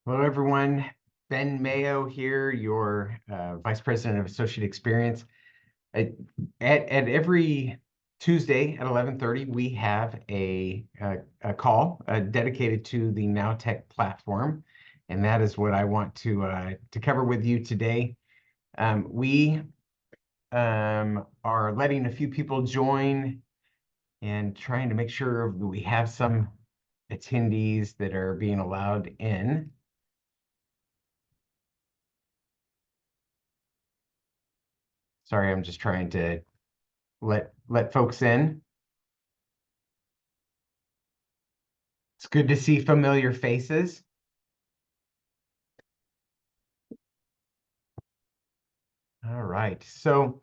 Hello, everyone. Ben Mayo here, your Vice President of Associate Experience. At, at every Tuesday at 11:30, we have a call dedicated to the Nowtech platform, and that is what I want to cover with you today. We are letting a few people join and trying to make sure we have some attendees that are being allowed in. Sorry, I'm just trying to let folks in. It's good to see familiar faces. All right. So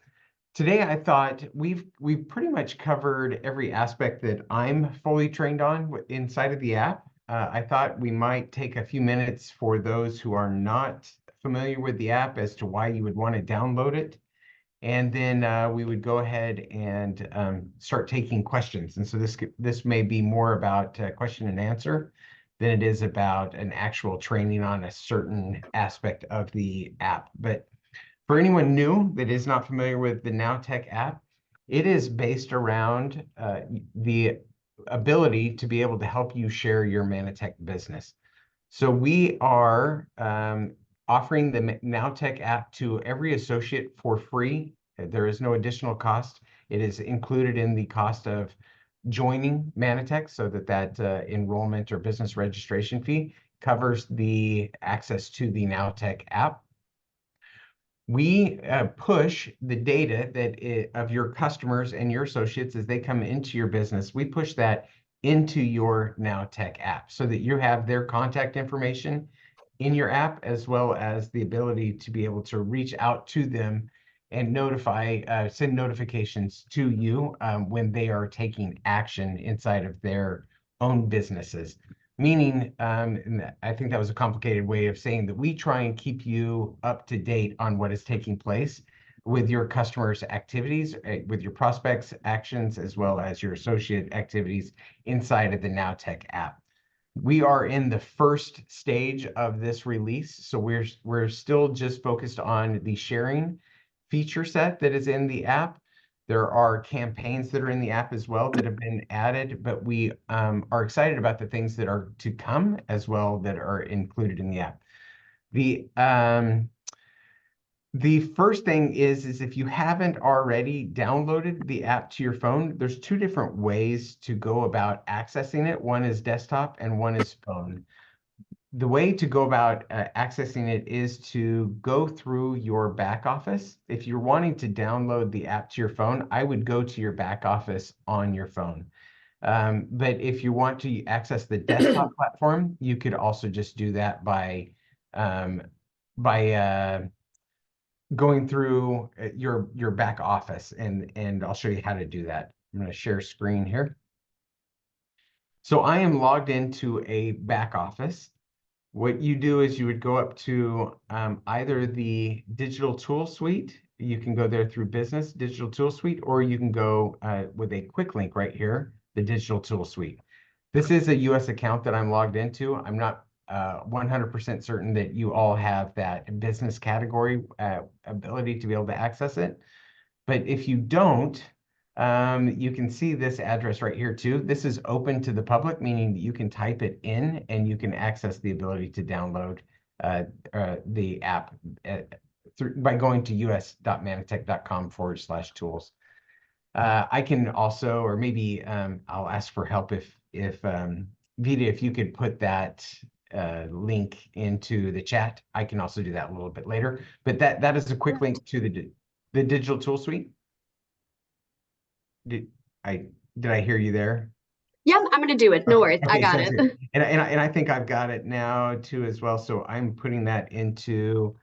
today I thought we've pretty much covered every aspect that I'm fully trained on inside of the app. I thought we might take a few minutes for those who are not familiar with the app as to why you would want to download it. And then we would go ahead and start taking questions. And so this may be more about question and answer than it is about an actual training on a certain aspect of the app. But for anyone new that is not familiar with the Nowtech app, it is based around the ability to be able to help you share your Manatech business. So we are offering the Nowtech app to every associate for free. There is no additional cost. It is included in the cost of joining Manatech, so that enrollment or business registration fee covers the access to the Nowtech app. We push the data of your customers and your associates as they come into your business. We push that into your Nowtech app so that you have their contact information in your app, as well as the ability to be able to reach out to them and send notifications to you when they are taking action inside of their own businesses. Meaning, and I think that was a complicated way of saying that we try and keep you up to date on what is taking place with your customers' activities, with your prospects' actions, as well as your associate activities inside of the Nowtech app. We are in the first stage of this release, so we're still just focused on the sharing feature set that is in the app. There are campaigns that are in the app as well that have been added, but we are excited about the things that are to come as well that are included in the app. The first thing is if you haven't already downloaded the app to your phone, there's two different ways to go about accessing it. One is desktop and one is phone. The way to go about accessing it is to go through your back office. If you're wanting to download the app to your phone, I would go to your back office on your phone. But if you want to access the desktop platform, you could also just do that by going through your back office, and I'll show you how to do that. I'm going to share screen here. So I am logged into a back office. What you do is you would go up to either the Digital Tool Suite. You can go there through Business Digital Tool Suite, or you can go with a quick link right here, the Digital Tool Suite. This is a US account that I'm logged into. I'm not 100% certain that you all have that business category ability to be able to access it. But if you don't, you can see this address right here too. This is open to the public, meaning that you can type it in and you can access the ability to download the app by going to us.manatech.com/tools. I can also, or maybe I'll ask for help if Vita, if you could put that link into the chat. I can also do that a little bit later. But that is a quick link to the Digital Tool Suite. Did I hear you there? Yeah, I'm gonna do it. No worries, I Okay, got sounds it. good. And I think I've got it now too as well. So I'm putting that into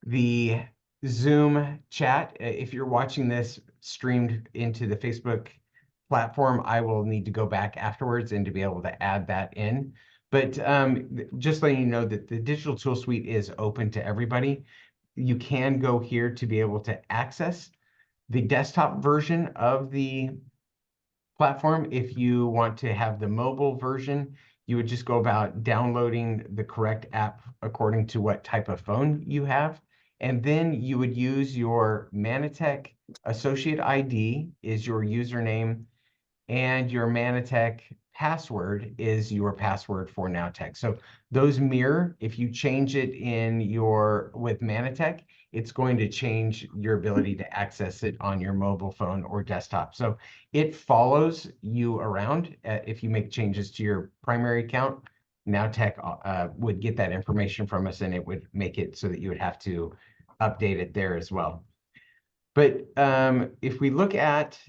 the Zoom chat. If you're watching this streamed into the Facebook platform, I will need to go back afterwards and to be able to add that in. But just letting you know that the Digital Tool Suite is open to everybody. You can go here to be able to access the desktop version of the platform. If you want to have the mobile version, you would just go about downloading the correct app according to what type of phone you have. And then you would use your Manatech associate ID is your username, and your Manatech password is your password for Nowtech. So those mirror. If you change it with Manatech, it's going to change your ability to access it on your mobile phone or desktop. So it follows you around. If you make changes to your primary account, Nowtech would get that information from us, and it would make it so that you would have to update it there as well. But if we look at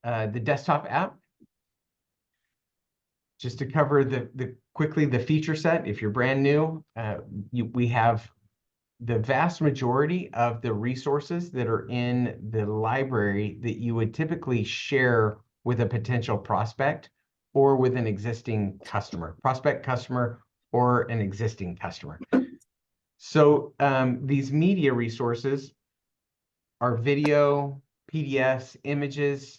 the desktop app, just to cover quickly the feature set, if you're brand new, we have the vast majority of the resources that are in the library that you would typically share with a potential prospect or with an existing customer, prospect customer, or an existing customer. So these media resources are video, PDFs, images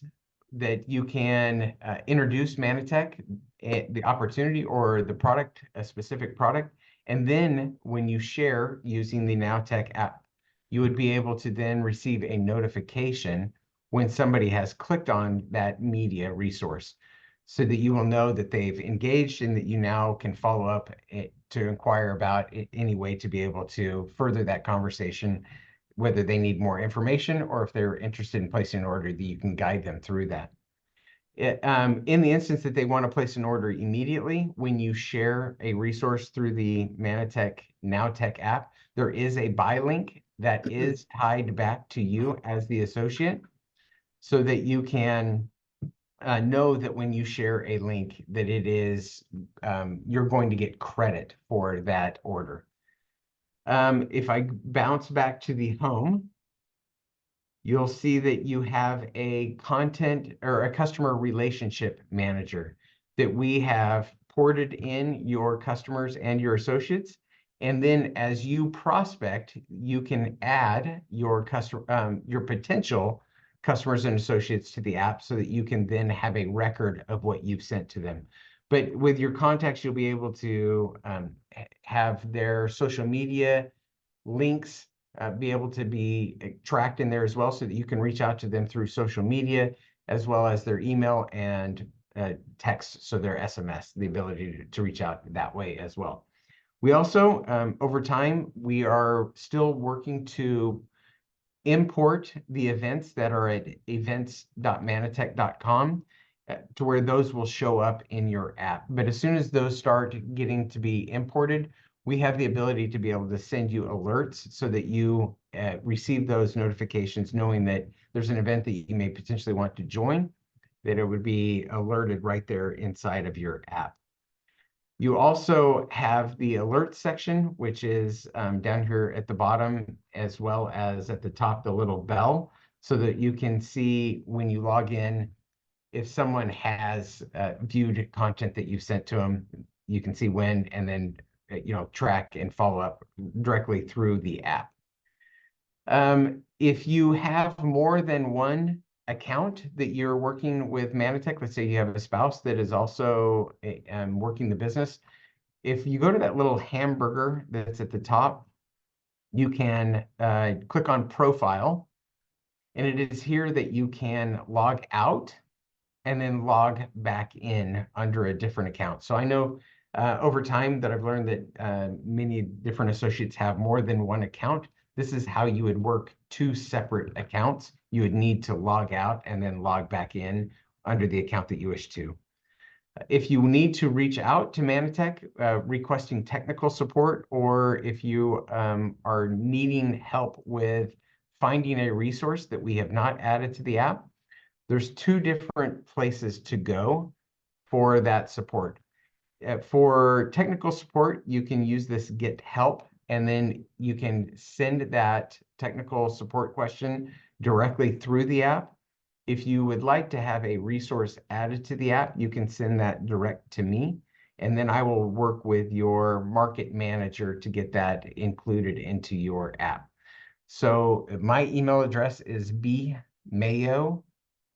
that you can introduce Manatech, the opportunity or the product, a specific product. And then when you share using the Nowtech app, you would be able to then receive a notification when somebody has clicked on that media resource, so that you will know that they've engaged and that you now can follow up to inquire about any way to be able to further that conversation, whether they need more information or if they're interested in placing an order, that you can guide them through that. In the instance that they want to place an order immediately, when you share a resource through the Manatech Nowtech app, there is a buy link that is tied back to you as the associate, so that you can know that when you share a link that it is, you're going to get credit for that order. If I bounce back to the home, you'll see that you have a content or a customer relationship manager that we have ported in your customers and your associates. And then as you prospect, you can add your potential customers and associates to the app, so that you can then have a record of what you've sent to them. But with your contacts, you'll be able to have their social media links be able to be tracked in there as well, so that you can reach out to them through social media, as well as their email and text, so their SMS, the ability to reach out that way as well. We also, over time, we are still working to import the events that are at events.manatech.com to where those will show up in your app. But as soon as those start getting to be imported, we have the ability to be able to send you alerts, so that you receive those notifications, knowing that there's an event that you may potentially want to join, that it would be alerted right there inside of your app. You also have the alert section, which is down here at the bottom, as well as at the top, the little bell, so that you can see when you log in, if someone has viewed content that you've sent to them, you can see when, and then track and follow up directly through the app. If you have more than one account that you're working with Manatech, let's say you have a spouse that is also working the business, if you go to that little hamburger that's at the top, you can click on profile, and it is here that you can log out and then log back in under a different account. So I know over time that I've learned that many different associates have more than one account. This is how you would work two separate accounts. You would need to log out and then log back in under the account that you wish to. If you need to reach out to Manatech requesting technical support, or if you are needing help with finding a resource that we have not added to the app, there's two different places to go for that support. For technical support, you can use this Get Help, and then you can send that technical support question directly through the app. If you would like to have a resource added to the app, you can send that direct to me, and then I will work with your market manager to get that included into your app. So my email address is bmayo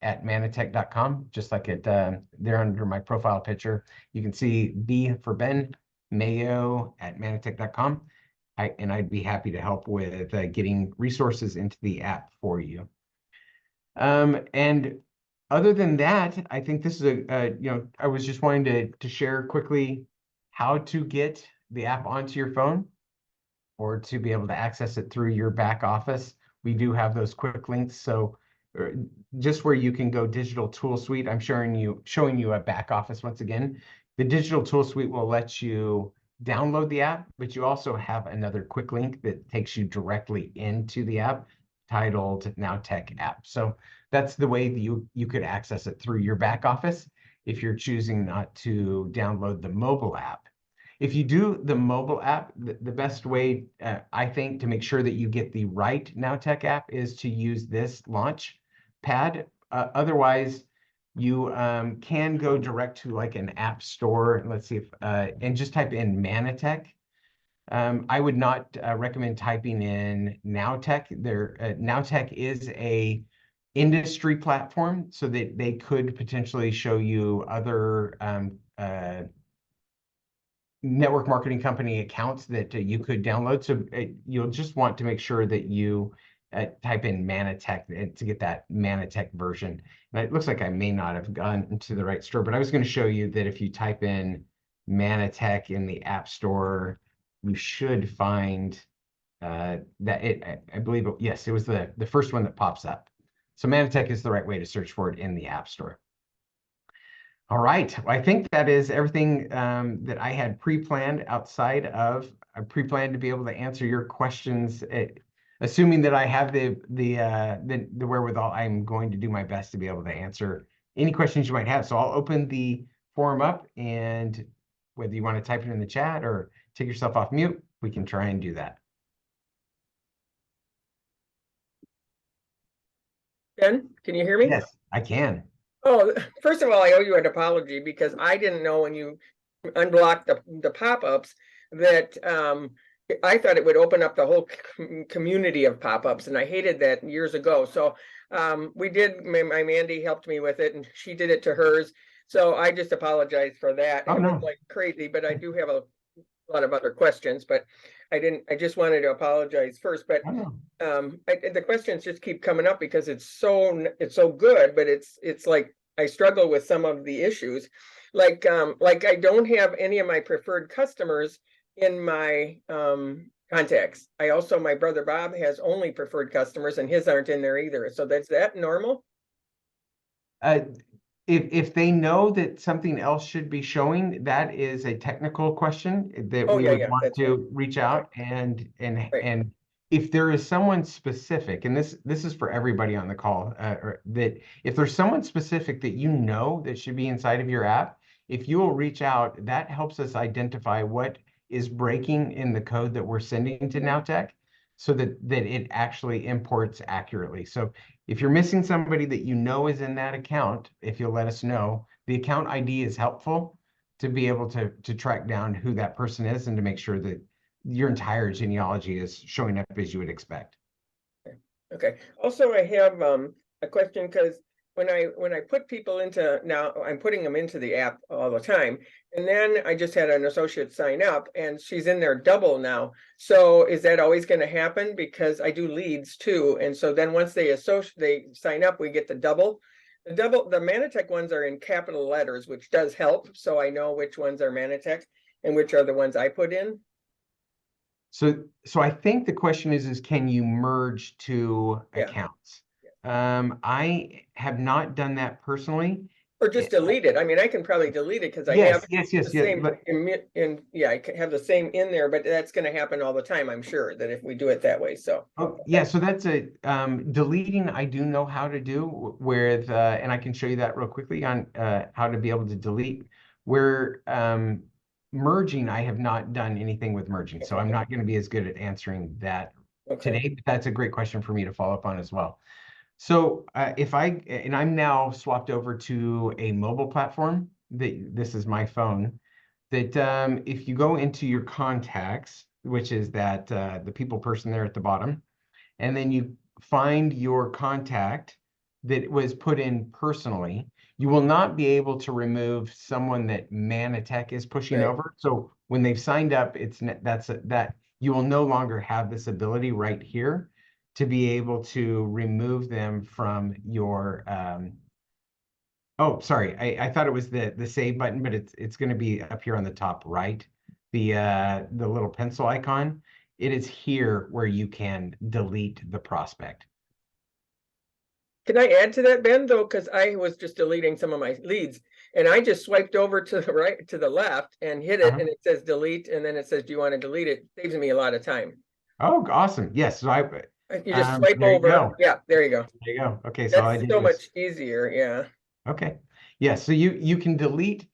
mannatech.com, just like it there under my profile picture. You can see B for Ben, Mayo at mannatech.com. I'd be happy to help with getting resources into the app for you. And other than that, I think this is I was just wanting to share quickly how to get the app onto your phone or to be able to access it through your back office. We do have those quick links. So just where you can go Digital Tool Suite, I'm showing you a back office once again. The Digital Tool Suite will let you download the app, but you also have another quick link that takes you directly into the app titled NowTech app. So that's the way that you could access it through your back office if you're choosing not to download the mobile app. If you do the mobile app, the best way, I think, to make sure that you get the right NowTech app is to use this launch pad. Otherwise, you can go direct to like an app store. Let's see if, and just type in Mannatech. I would not recommend typing in NowTech. NowTech is a industry platform, so that they could potentially show you other network marketing company accounts that you could download. So you'll just want to make sure that you type in Mannatech to get that Mannatech version. And it looks like I may not have gone into the right store, but I was going to show you that if you type in Mannatech in the App Store, you should find that I believe, yes, it was the first one that pops up. So Mannatech is the right way to search for it in the App Store. All right, well, I think that is everything that I had pre-planned outside of, I pre-planned to be able to answer your questions. Assuming that I have the wherewithal, I'm going to do my best to be able to answer any questions you might have. So I'll open the forum up, and whether you want to type it in the chat or take yourself off mute, we can try and do that. Ben, can you hear me? Yes, I can. Oh, first of all, I owe you an apology because I didn't know when you unblocked the pop-ups that I thought it would open up the whole community of pop-ups, and I hated that years ago. So we did, my Mandy helped me with it, and she did it to hers. So I just apologize for that. Oh, It no. was like crazy, but I do have a lot of other questions, but I just wanted to apologize first. But Oh, no. the questions just keep coming up because it's so good, but it's like I struggle with some of the issues. Like I don't have any of my preferred customers in my contacts. My brother Bob has only preferred customers, and his aren't in there either. So that's that normal? If they know that something else should be showing, that is a technical question that Oh, we yeah, would yeah, want that's to reach out and if there is someone specific, and this is for everybody on the call, that if there's someone specific that you know that should be inside of your app, if you will reach out, that helps us identify what is breaking in the code that we're sending to NowTech, so that it actually imports accurately. So if you're missing somebody that you know is in that account, if you'll let us know, the account ID is helpful to be able to track down who that person is and to make sure that your entire genealogy is showing up as you would expect. Okay. Also, I have a question because when I put people into, now I'm putting them into the app all the time, and then I just had an associate sign up, and she's in there double now. So is that always going to happen? Because I do leads too, and so then once they sign up, we get the double. The Mannatech ones are in capital letters, which does help, so I know which ones are Mannatech and which are the ones I put in. So I think the question is can you merge two accounts? I have not done that personally. Or just delete it. I mean, I can probably delete it because I Yes, have yes, the yes, yes. same I can have the same in there, but that's going to happen all the time, I'm sure, that if we do it that way. So Oh, yeah, so that's a deleting I do know how to do with and I can show you that real quickly on how to be able to delete. Where merging, I have not done anything with merging, so I'm not going to be as good at answering that today, but that's a great question for me to follow up on as well. So and I'm now swapped over to a mobile platform, this is my phone, that if you go into your contacts, which is that the people person there at the bottom, and then you find your contact that was put in personally. You will not be able to remove someone that Manatech is pushing Right. over. So when they've signed up, that you will no longer have this ability right here to be able to remove them from your oh, sorry. I thought it was the save button, but it's going to be up here on the top right. The little pencil icon. It is here where you can delete the prospect. Can I add to that, Ben, though? Because I was just deleting some of my leads and I just swiped over to the right, to the left and hit it and it says delete. And then it says, do you want to delete it? Saves me a lot of time. Oh, awesome. Yes. So You just swipe there you over. go. Yeah, there you go. There you go. Okay. So all I That's did so was, much easier. Yeah. okay. Yeah. So you can delete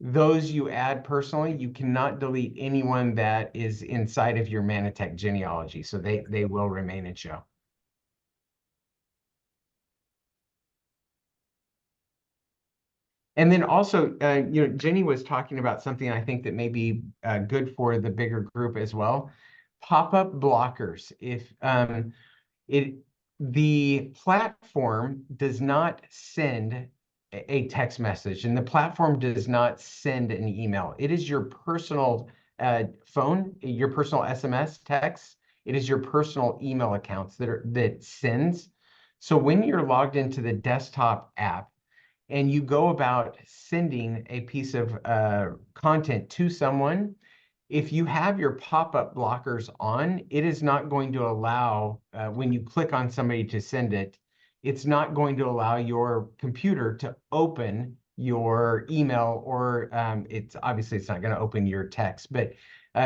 those you add personally. You cannot delete anyone that is inside of your Manatech genealogy. So they will remain in show. And then also, Jenny was talking about something I think that may be good for the bigger group as well. Pop-up blockers. If the platform does not send a text message, and the platform does not send an email. It is your personal phone, your personal SMS text. It is your personal email accounts that sends. So when you're logged into the desktop app, and you go about sending a piece of content to someone, if you have your pop-up blockers on, it is not going to allow, when you click on somebody to send it, it's not going to allow your computer to open your email, or it's not going to open your text, but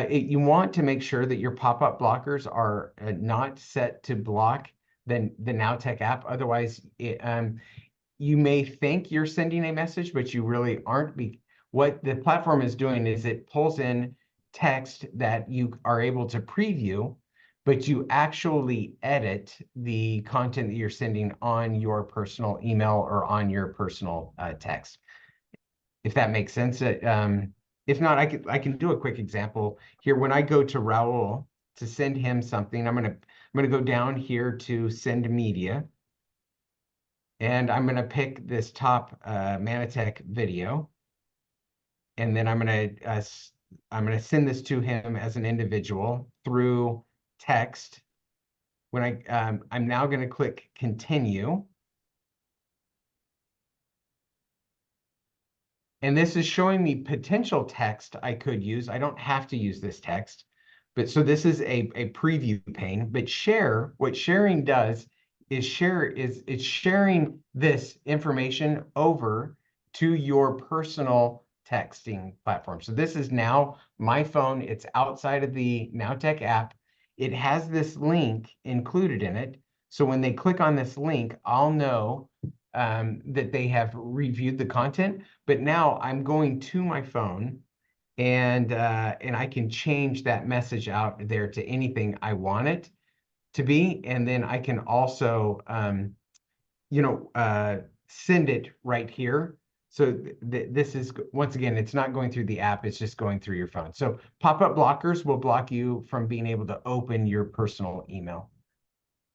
you want to make sure that your pop-up blockers are not set to block the Nowtech app. Otherwise, you may think you're sending a message, but you really aren't. What the platform is doing is it pulls in text that you are able to preview, but you actually edit the content that you're sending on your personal email or on your personal text. If that makes sense. If not, I can do a quick example here. When I go to Raul to send him something, I'm gonna go down here to send media. And I'm going to pick this top Manatech video. And then I'm going to send this to him as an individual through text. When I'm now going to click continue. And this is showing me potential text I could use. I don't have to use this text. But so this is a preview pane. But what sharing does is it's sharing this information over to your personal texting platform. So this is now my phone. It's outside of the Nowtech app. It has this link included in it. So when they click on this link, I'll know that they have reviewed the content. But now I'm going to my phone, and I can change that message out there to anything I want it to be, and then I can also send it right here. So this is, once again, it's not going through the app, it's just going through your phone. So pop-up blockers will block you from being able to open your personal email.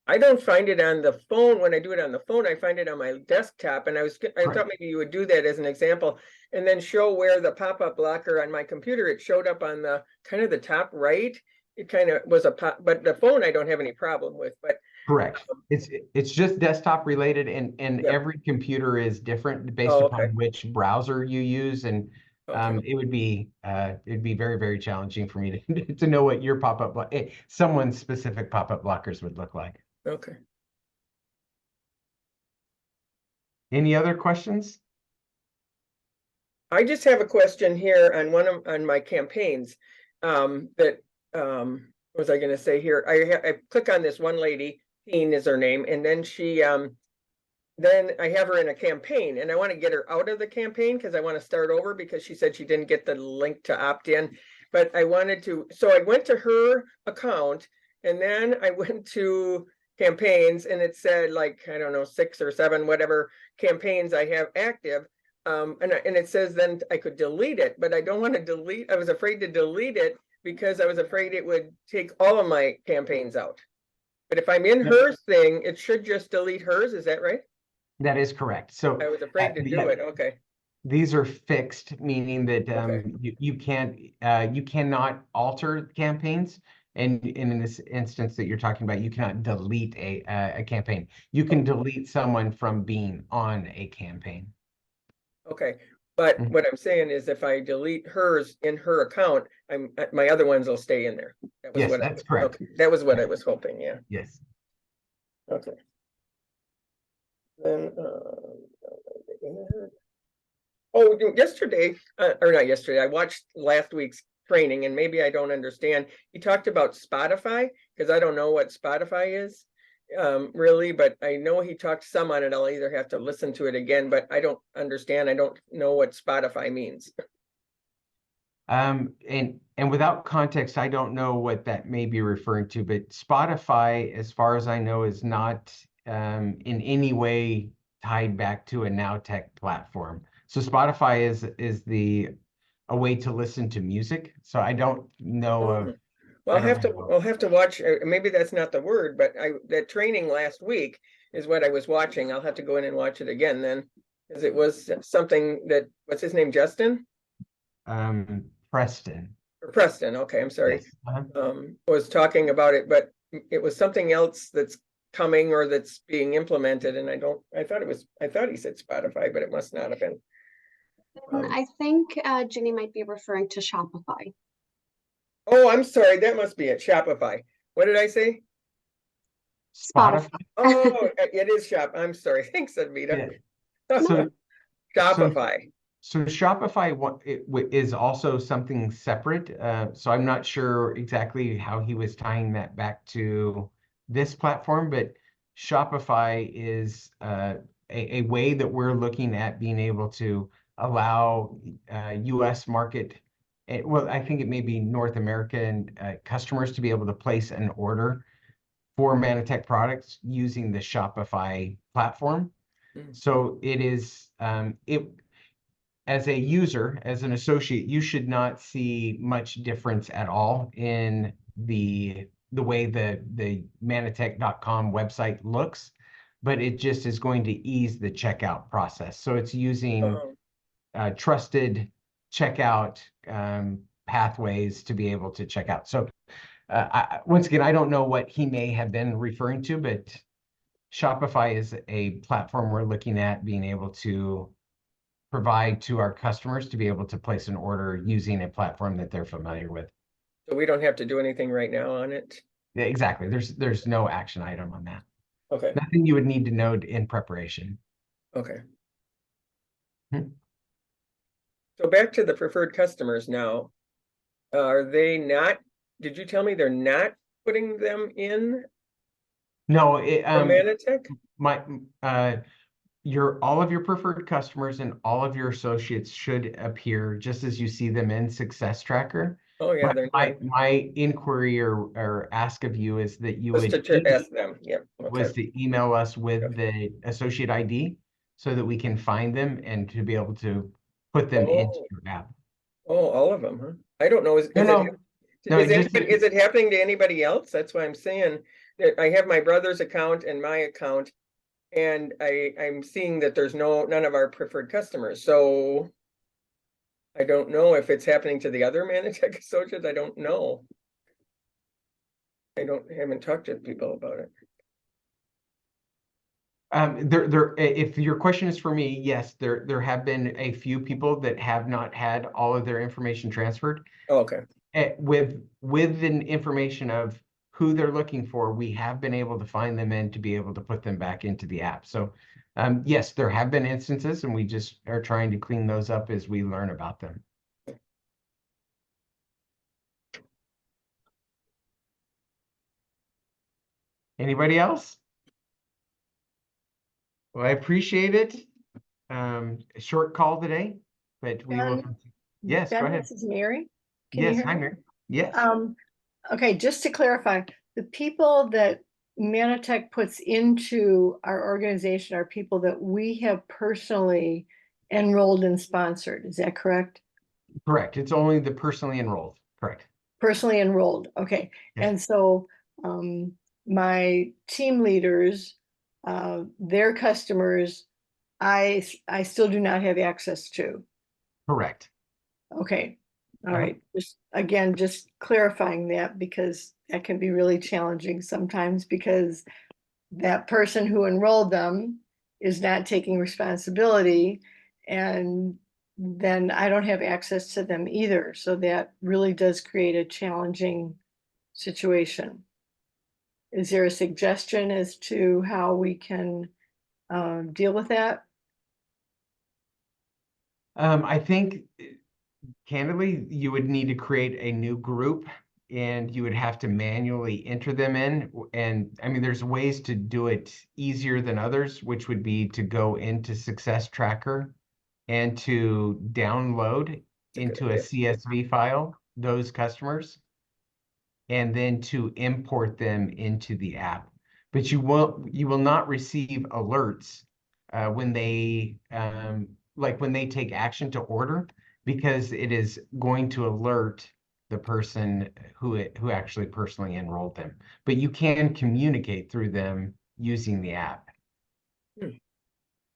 I don't find it on the phone. When I do it on the phone, I find it on my desktop. And I Right. thought maybe you would do that as an example and then show where the pop-up blocker on my computer, it showed up on the kind of the top right. It kind of was a pop, but the phone I don't have any problem with. But Correct. It's just desktop related, and yeah. every computer is different based Oh, upon okay. which browser you use, and Okay. it would be very, very challenging for me to to know what your someone's specific pop-up blockers would look like. Okay. Any other questions? I just have a question here on on my campaigns. What was I going to say here? I click on this one lady, Teen is her name, and then then I have her in a campaign, and I want to get her out of the campaign because I want to start over because she said she didn't get the link to opt in. But I wanted to, so I went to her account, and then I went to campaigns, and it said like, I don't know, 6 or 7, whatever campaigns I have active. And it says then I could delete it, but I don't want to delete. I was afraid to delete it because I was afraid it would take all of my campaigns out. But if I'm in hers thing, it should just delete hers. Is that right? That is correct. So I was afraid to do it. Okay, these are fixed, meaning that Okay. you can't you cannot alter campaigns. And in this instance that you're talking about, you cannot delete a campaign. You can delete someone from being on a campaign. okay. But Mhm. what I'm saying is if I delete hers in her account, my other ones will stay in there. That was Yes, what that's correct. okay, that was what I was hoping, yeah. Yes. Okay. Then, oh, yesterday, or not yesterday, I watched last week's training and maybe I don't understand. He talked about Spotify, because I don't know what Spotify is, really, but I know he talked some on it. I'll either have to listen to it again, but I don't understand. I don't know what Spotify means. And without context, I don't know what that may be referring to, but Spotify, as far as I know, is not in any way tied back to a Nowtech platform. So Spotify is a way to listen to music. So I don't know of. Well, I don't know. I'll have to watch, maybe that's not the word, but that training last week is what I was watching. I'll have to go in and watch it again then. Because it was something that, what's his name, Justin? Preston. Or Preston, okay, I'm sorry. Yes. Was talking about it, but it was something else that's coming or that's being implemented, and I thought he said Spotify, but it must not have been. I think Ginny might be referring to Shopify. Oh, I'm sorry, that must be it, Shopify. What did I say? Spotify. Oh, it is I'm sorry, thanks, Advita. So Shopify. So Shopify is also something separate. So I'm not sure exactly how he was tying that back to this platform, but Shopify is a way that we're looking at being able to allow U.S. market, well, I think it may be North American customers to be able to place an order for Manatech products using the Shopify platform. So it is as a user, as an associate, you should not see much difference at all in the way the Manatech.com website looks, but it just is going to ease the checkout process. So it's using trusted checkout pathways to be able to check out. So once again, I don't know what he may have been referring to, but Shopify is a platform we're looking at being able to provide to our customers to be able to place an order using a platform that they're familiar with. So we don't have to do anything right now on it? Yeah, exactly. There's no action item on that. Okay, Nothing you would need to know in preparation. okay. Hmm. So back to the preferred customers now. Are they not, did you tell me they're not putting them in No, for Manatech? all of your preferred customers and all of your associates should appear just as you see them in Success Tracker. Oh, yeah, they're not. My inquiry or ask of you is that you Just would to ask them, yeah, okay. was to email us with Okay. the associate ID so that we can find them and to be able to put them into Oh, your app. oh, all of them, huh? I don't know, No, is it happening to anybody else? That's why I'm saying that I have my brother's account and my account. And I'm seeing that there's none of our preferred customers, so I don't know if it's happening to the other Manatech associates. I don't know. Haven't talked to people about it. If your question is for me, yes, there have been a few people that have not had all of their information transferred. Oh, okay. With the information of who they're looking for, we have been able to find them and to be able to put them back into the app. So yes, there have been instances, and we just are trying to clean those up as we learn about them. Anybody else? Well, I appreciate it. A short call today, but we will. Yes, go Ben, ahead. this is Mary. Can you Yes, hear hi, me? Mary. Yes. Okay, just to clarify, the people that Manatech puts into our organization are people that we have personally enrolled and sponsored. Is that correct? Correct. It's only the personally enrolled. Correct. Personally enrolled. Okay. Yes. And so my team leaders, their customers I still do not have access to. Correct. Okay, all Uh-huh. right, just clarifying that because that can be really challenging sometimes because that person who enrolled them is not taking responsibility and then I don't have access to them either. So that really does create a challenging situation. Is there a suggestion as to how we can deal with that? I think candidly, you would need to create a new group and you would have to manually enter them in. And I mean, there's ways to do it easier than others, which would be to go into Success Tracker and to download into a CSV file those customers and then to import them into the app. But you will not receive alerts when they when they take action to order, because it is going to alert the person who actually personally enrolled them. But you can communicate through them using the app.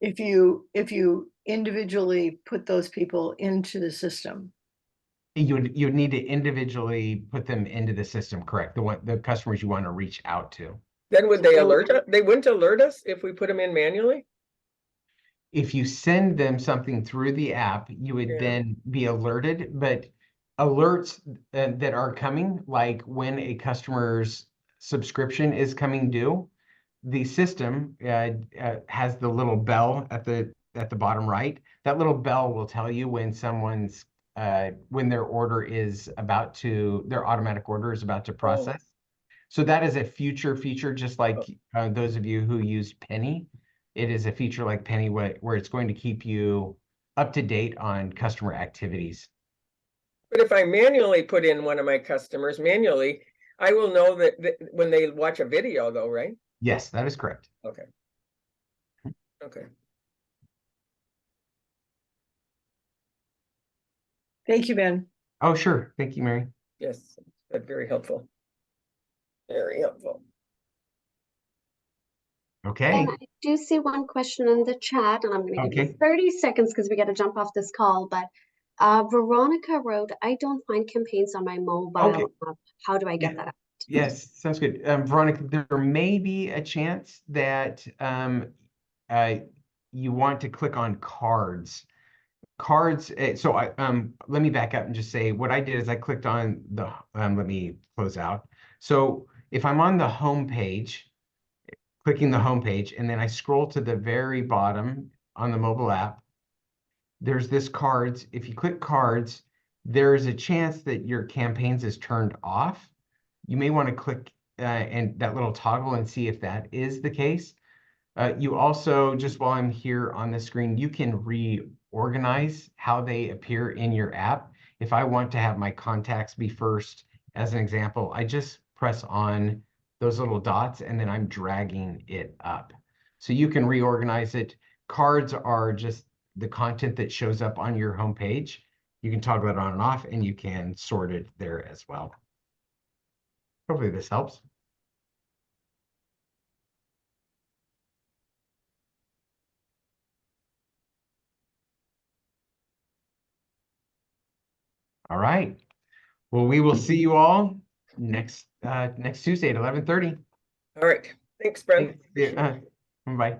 If you individually put those people into the system. You would need to individually put them into the system, correct? The customers you want to reach out to. Then would they So- alert us? They wouldn't alert us if we put them in manually? If you send them something through the app, you would Yeah. then be alerted, but alerts that are coming, like when a customer's subscription is coming due, the system has the little bell at the bottom right. That little bell will tell you when someone's when their order is about to, their automatic order is about to process. So that is a future feature, just like those of you who use Penny. It is a feature like Penny where it's going to keep you up to date on customer activities. But if I manually put in one of my customers manually, I will know that when they watch a video though, right? Yes, that is correct. Okay. Okay. Thank you, Ben. Oh, sure. Thank you, Mary. Yes, that's very helpful. Very helpful. Okay. And I do see one question in the chat, and I'm going to give you Okay. 30 seconds because we got to jump off this call. But Veronica wrote, I don't find campaigns on my mobile Okay. app. How do I get Yeah. that out? Yes, sounds good. Veronica, there may be a chance that you want to click on cards. Cards, so let me back up and just say what I did is I clicked on the, let me close out. So if I'm on the home page, clicking the home page, and then I scroll to the very bottom on the mobile app, there's this cards. If you click cards, there is a chance that your campaigns is turned off. You may want to click and that little toggle and see if that is the case. You also, just while I'm here on the screen, you can reorganize how they appear in your app. If I want to have my contacts be first, as an example, I just press on those little dots and then I'm dragging it up. So you can reorganize it. Cards are just the content that shows up on your homepage. You can toggle it on and off, and you can sort it there as well. Hopefully this helps. All right. Well, we will see you all next Tuesday at 11:30. All right. Thanks, Brent. Thanks. Bye.